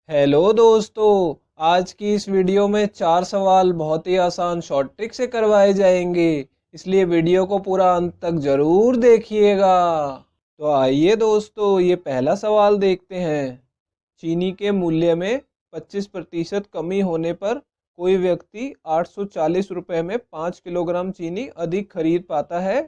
Hello दोस्तों। आज की इस वीडियो में 4 सवाल बहुत ही आसान शॉर्ट ट्रिक से करवाए जाएंगे, इसलिए वीडियो को पूरा अंत तक जरूर देखिएगा। तो आइए दोस्तों, ये पहला सवाल देखते हैं। चीनी के मूल्य में 25% कमी होने पर कोई व्यक्ति 840 रुपये में 5 किलोग्राम चीनी अधिक खरीद पाता है।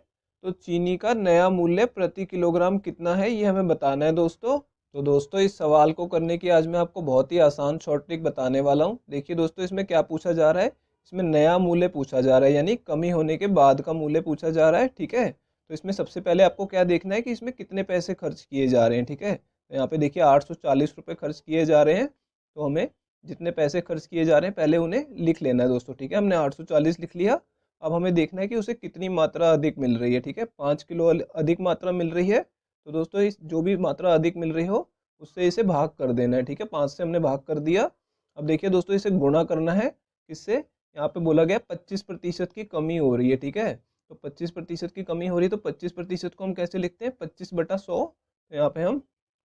तो चीनी का नया मूल्य प्रति किलोग्राम कितना है, ये हमें बताना है दोस्तों। तो दोस्तों, इस सवाल को करने की आज मैं आपको बहुत ही आसान शॉर्ट ट्रिक बताने वाला हूँ। देखिए दोस्तों, इसमें क्या पूछा जा रहा है। इसमें नया मूल्य पूछा जा रहा है, यानी कमी होने के बाद का मूल्य पूछा जा रहा है। ठीक है, तो इसमें सबसे पहले आपको क्या देखना है कि इसमें कितने पैसे खर्च किए जा रहे हैं। ठीक है, तो यहाँ पे देखिए 840 रुपये खर्च किए जा रहे हैं। तो हमें जितने पैसे खर्च किए जा रहे हैं पहले उन्हें लिख लेना है दोस्तों। ठीक है, हमने 840 लिख लिया। अब हमें देखना है कि उसे कितनी मात्रा अधिक मिल रही है। ठीक है, 5 किलो अधिक मात्रा मिल रही है। तो दोस्तों, इस जो भी मात्रा अधिक मिल रही हो उससे इसे भाग कर देना है। ठीक है, 5 से हमने भाग कर दिया। अब देखिए दोस्तों, इसे गुणा करना है किससे। यहाँ पे बोला गया 25% की कमी हो रही है। ठीक है, तो 25% की कमी हो रही है, तो 25% को हम कैसे लिखते हैं, 25/100। तो यहाँ पे हम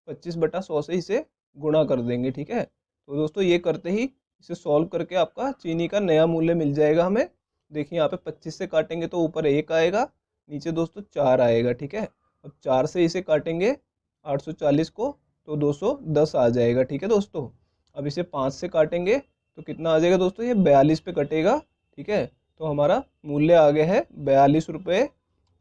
25/100 से इसे गुणा कर देंगे। ठीक है, तो दोस्तों ये करते ही इसे सॉल्व करके आपका चीनी का नया मूल्य मिल जाएगा हमें। देखिए यहाँ पे 25 से काटेंगे तो ऊपर 1 आएगा, नीचे दोस्तों 4 आएगा। ठीक है, अब 4 से इसे काटेंगे 840 को तो 210 आ जाएगा। ठीक है दोस्तों, अब इसे 5 से काटेंगे तो कितना आ जाएगा दोस्तों, ये 42 पे कटेगा। ठीक है, तो हमारा मूल्य आ गया है 42 रुपये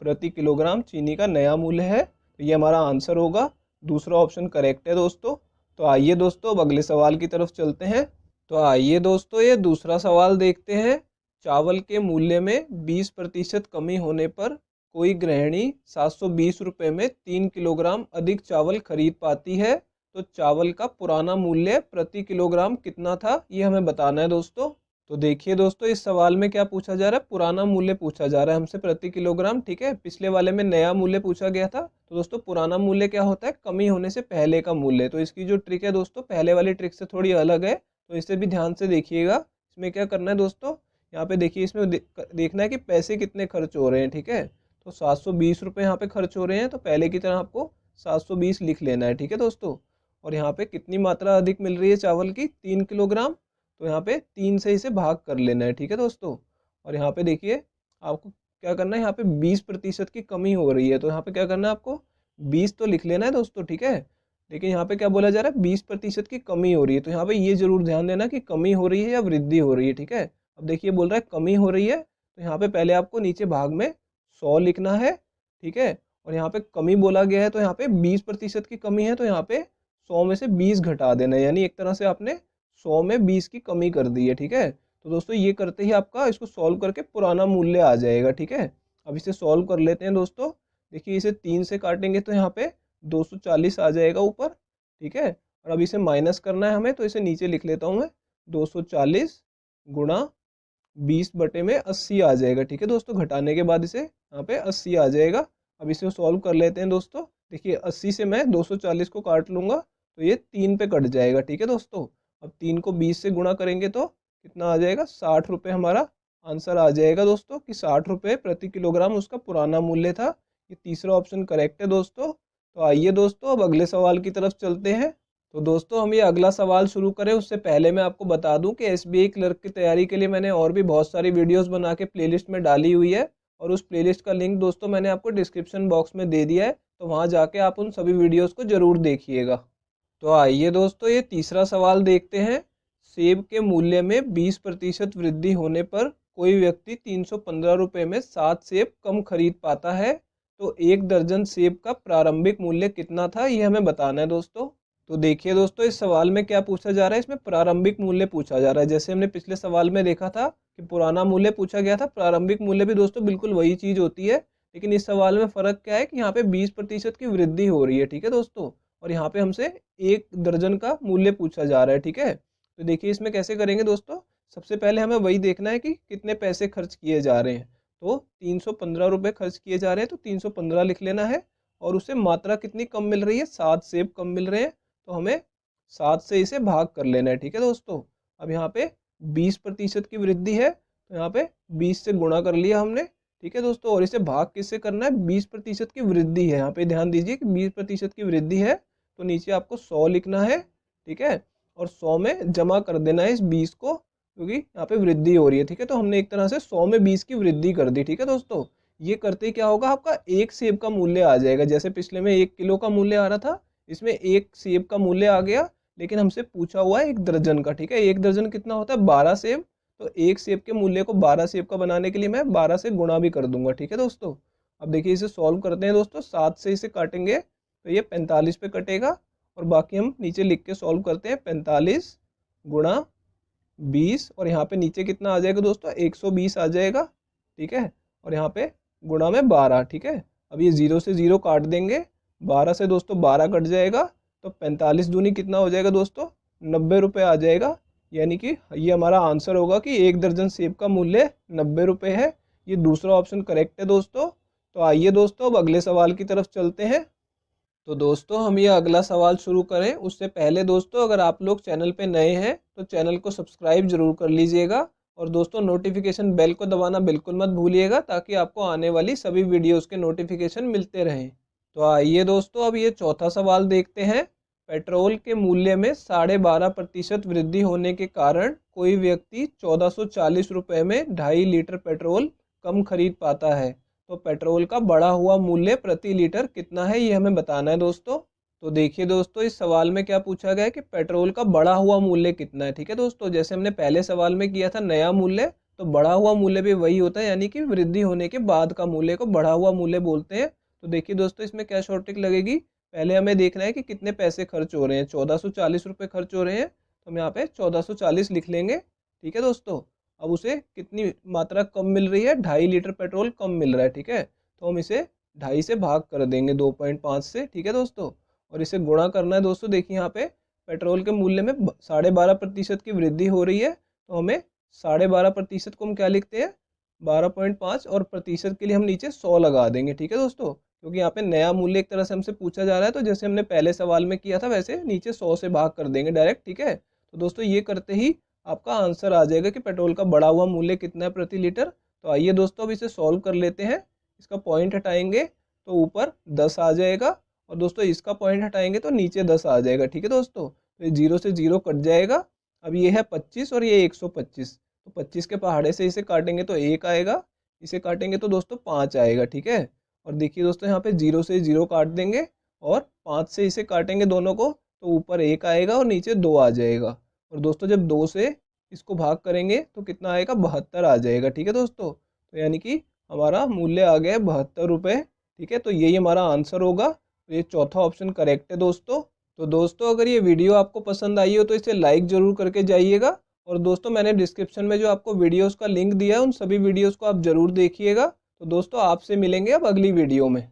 प्रति किलोग्राम। चीनी का नया मूल्य है, तो ये हमारा आंसर होगा। दूसरा ऑप्शन करेक्ट है दोस्तों। तो आइए दोस्तों, अब अगले सवाल की तरफ चलते हैं। तो आइए दोस्तों, ये दूसरा सवाल देखते हैं। चावल के मूल्य में 20% कमी होने पर कोई गृहिणी 720 रुपये में 3 किलोग्राम अधिक चावल खरीद पाती है। तो चावल का पुराना मूल्य प्रति किलोग्राम कितना था, ये हमें बताना है दोस्तों। तो देखिए दोस्तों, इस सवाल में क्या पूछा जा रहा है, पुराना मूल्य पूछा जा रहा है हमसे प्रति किलोग्राम। ठीक है, पिछले वाले में नया मूल्य पूछा गया था। तो दोस्तों, पुराना मूल्य क्या होता है, कमी होने से पहले का मूल्य। तो इसकी जो ट्रिक है दोस्तों, पहले वाली ट्रिक से थोड़ी अलग है, तो इसे भी ध्यान से देखिएगा। इसमें क्या करना है दोस्तों, यहाँ पे देखिए, इसमें देखना है कि पैसे कितने खर्च हो रहे हैं। ठीक है, तो 720 रुपये यहाँ पे खर्च हो रहे हैं, तो पहले की तरह आपको 720 लिख लेना है। ठीक है दोस्तों, और यहाँ पे कितनी मात्रा अधिक मिल रही है चावल की, 3 किलोग्राम। तो यहाँ पे 3 से इसे भाग कर लेना है। ठीक है दोस्तों, और यहाँ पे देखिए आपको क्या करना है, यहाँ पे 20% की कमी हो रही है, तो यहाँ पे क्या करना है आपको, 20 तो लिख लेना है दोस्तों। ठीक है, लेकिन यहाँ पे क्या बोला जा रहा है, 20% की कमी हो रही है, तो यहाँ पे ये जरूर ध्यान देना कि कमी हो रही है या वृद्धि हो रही है। ठीक है, अब देखिए बोल रहा है कमी हो रही है, तो यहाँ पे पहले आपको नीचे भाग में 100 लिखना है। ठीक है, और यहाँ पे कमी बोला गया है, तो यहाँ पे 20% की कमी है, तो यहाँ पे 100 में से 20 घटा देना है, यानी एक तरह से आपने 100 में 20 की कमी कर दी है। ठीक है, तो दोस्तों ये करते ही आपका इसको सॉल्व करके पुराना मूल्य आ जाएगा। ठीक है, अब इसे सॉल्व कर लेते हैं दोस्तों। देखिए इसे 3 से काटेंगे तो यहाँ पे 240 आ जाएगा ऊपर। ठीक है, और अब इसे माइनस करना है हमें, तो इसे नीचे लिख लेता हूँ मैं, 240 गुणा 20/80 आ जाएगा। ठीक है दोस्तों, घटाने के बाद इसे यहाँ पे 80 आ जाएगा। अब इसे सॉल्व कर लेते हैं दोस्तों। देखिए 80 से मैं 240 को काट लूंगा तो ये 3 पे कट जाएगा। ठीक है दोस्तों, अब 3 को 20 से गुणा करेंगे तो कितना आ जाएगा, 60 रुपये हमारा आंसर आ जाएगा दोस्तों, कि 60 रुपये प्रति किलोग्राम उसका पुराना मूल्य था। ये तीसरा ऑप्शन करेक्ट है दोस्तों। तो आइए दोस्तों, अब अगले सवाल की तरफ चलते हैं। तो दोस्तों, हम ये अगला सवाल शुरू करें उससे पहले मैं आपको बता दूं कि एसबीआई क्लर्क की तैयारी के लिए मैंने और भी बहुत सारी वीडियोस बना के प्लेलिस्ट में डाली हुई है, और उस प्लेलिस्ट का लिंक दोस्तों मैंने आपको डिस्क्रिप्शन बॉक्स में दे दिया है, तो वहां जाके आप उन सभी वीडियोस को जरूर देखिएगा। तो आइए दोस्तों, ये तीसरा सवाल देखते हैं। सेब के मूल्य में 20% वृद्धि होने पर कोई व्यक्ति 315 रुपये में 7 सेब कम खरीद पाता है। तो 1 दर्जन सेब का प्रारंभिक मूल्य कितना था, ये हमें बताना है दोस्तों। तो देखिए दोस्तों, इस सवाल में क्या पूछा जा रहा है, इसमें प्रारंभिक मूल्य पूछा जा रहा है। जैसे हमने पिछले सवाल में देखा था कि पुराना मूल्य पूछा गया था, प्रारंभिक मूल्य भी दोस्तों बिल्कुल वही चीज होती है, लेकिन इस सवाल में फर्क क्या है कि यहाँ पे 20% की वृद्धि हो रही है। ठीक है दोस्तों, और यहाँ पे हमसे 1 दर्जन का मूल्य पूछा जा रहा है। ठीक है, तो देखिए इसमें कैसे करेंगे दोस्तों, सबसे पहले हमें वही देखना है कि कितने पैसे खर्च किए जा रहे हैं। तो 315 रुपये खर्च किए जा रहे हैं, तो 315 लिख लेना है, और उससे मात्रा कितनी कम मिल रही है, 7 सेब कम मिल रहे हैं, तो हमें 7 से इसे भाग कर लेना है। ठीक है दोस्तों, अब यहाँ पे 20% की वृद्धि है, तो यहाँ पे 20 से गुणा कर लिया हमने। ठीक है दोस्तों, और इसे भाग किससे करना है, 20% की वृद्धि है, यहाँ पे ध्यान दीजिए कि 20% की वृद्धि है, तो नीचे आपको 100 लिखना है। ठीक है, और 100 में जमा कर देना है इस 20 को, क्योंकि यहाँ पे वृद्धि हो रही है। ठीक है, तो हमने एक तरह से 100 में 20 की वृद्धि कर दी। ठीक है दोस्तों, ये करते ही क्या होगा, आपका एक सेब का मूल्य आ जाएगा। जैसे पिछले में 1 किलो का मूल्य आ रहा था, इसमें एक सेब का मूल्य आ गया, लेकिन हमसे पूछा हुआ है 1 दर्जन का। ठीक है, 1 दर्जन कितना होता है, 12 सेब। तो एक सेब के मूल्य को 12 सेब का बनाने के लिए मैं 12 से गुणा भी कर दूंगा। ठीक है दोस्तों, अब देखिए इसे सॉल्व करते हैं दोस्तों। 7 से इसे काटेंगे तो ये 45 पे कटेगा, और बाकी हम नीचे लिख के सॉल्व करते हैं। 45 गुणा 20, और यहाँ पे नीचे कितना आ जाएगा दोस्तों, 120 आ जाएगा। ठीक है, और यहाँ पे गुणा में 12। ठीक है, अब ये 0 से 0 काट देंगे, 12 से दोस्तों 12 कट जाएगा, तो 45 दूनी कितना हो जाएगा दोस्तों, 90 रुपये आ जाएगा। यानी कि ये हमारा आंसर होगा कि 1 दर्जन सेब का मूल्य 90 रुपये है। ये दूसरा ऑप्शन करेक्ट है दोस्तों। तो आइए दोस्तों अब अगले सवाल की तरफ चलते हैं। तो दोस्तों हम ये अगला सवाल शुरू करें उससे पहले दोस्तों, अगर आप लोग चैनल पे नए हैं तो चैनल को सब्सक्राइब जरूर कर लीजिएगा, और दोस्तों नोटिफिकेशन बेल को दबाना बिल्कुल मत भूलिएगा, ताकि आपको आने वाली सभी वीडियोस के नोटिफिकेशन मिलते रहें। तो आइए दोस्तों अब ये चौथा सवाल देखते हैं। पेट्रोल के मूल्य में 12.5% वृद्धि होने के कारण कोई व्यक्ति 1440 रुपये में 2.5 लीटर पेट्रोल कम खरीद पाता है। तो पेट्रोल का बढ़ा हुआ मूल्य प्रति लीटर कितना है, ये हमें बताना है दोस्तों। तो देखिए दोस्तों, इस सवाल में क्या पूछा गया है कि पेट्रोल का बढ़ा हुआ मूल्य कितना है। ठीक है दोस्तों, जैसे हमने पहले सवाल में किया था नया मूल्य, तो बढ़ा हुआ मूल्य भी वही होता है, यानी कि वृद्धि होने के बाद का मूल्य को बढ़ा हुआ मूल्य बोलते हैं। तो देखिए दोस्तों, इसमें क्या शॉर्ट ट्रिक लगेगी, पहले हमें देखना है कि कितने पैसे खर्च हो रहे हैं। 1440 रुपये खर्च हो रहे हैं, तो हम यहाँ पे 1440 लिख लेंगे। ठीक है दोस्तों, अब उसे कितनी मात्रा कम मिल रही है, 2.5 लीटर पेट्रोल कम मिल रहा है। ठीक है, तो हम इसे 2.5 से भाग कर देंगे 2.5 से। ठीक है दोस्तों, और इसे गुणा करना है दोस्तों। देखिए यहाँ पे पेट्रोल के मूल्य में 12.5% की वृद्धि हो रही है, तो हमें 12.5% को हम क्या लिखते हैं, 12.5, और प्रतिशत के लिए हम नीचे 100 लगा देंगे। ठीक है दोस्तों, क्योंकि यहाँ पे नया मूल्य एक तरह से हमसे पूछा जा रहा है, तो जैसे हमने पहले सवाल में किया था वैसे नीचे 100 से भाग कर देंगे डायरेक्ट। ठीक है, तो दोस्तों ये करते ही आपका आंसर आ जाएगा कि पेट्रोल का बढ़ा हुआ मूल्य कितना है प्रति लीटर। तो आइए दोस्तों अब इसे सॉल्व कर लेते हैं। इसका पॉइंट हटाएंगे तो ऊपर 10 आ जाएगा, और दोस्तों इसका पॉइंट हटाएंगे तो नीचे 10 आ जाएगा। ठीक है दोस्तों, तो ये 0 से 0 कट जाएगा। अब ये है 25 और ये 125, तो 25 के पहाड़े से इसे काटेंगे तो 1 आएगा, इसे काटेंगे तो दोस्तों 5 आएगा। ठीक है, और देखिए दोस्तों यहाँ पे 0 से 0 काट देंगे, और 5 से इसे काटेंगे दोनों को, तो ऊपर 1 आएगा और नीचे 2 आ जाएगा। और दोस्तों जब 2 से इसको भाग करेंगे तो कितना आएगा, 72 आ जाएगा। ठीक है दोस्तों, तो यानी कि हमारा मूल्य आ गया है 72 रुपये। ठीक है, तो यही हमारा आंसर होगा। तो ये चौथा ऑप्शन करेक्ट है दोस्तों। तो दोस्तों अगर ये वीडियो आपको पसंद आई हो तो इसे लाइक ज़रूर करके जाइएगा, और दोस्तों मैंने डिस्क्रिप्शन में जो आपको वीडियोस का लिंक दिया है उन सभी वीडियोस को आप ज़रूर देखिएगा। तो दोस्तों आपसे मिलेंगे अब अगली वीडियो में।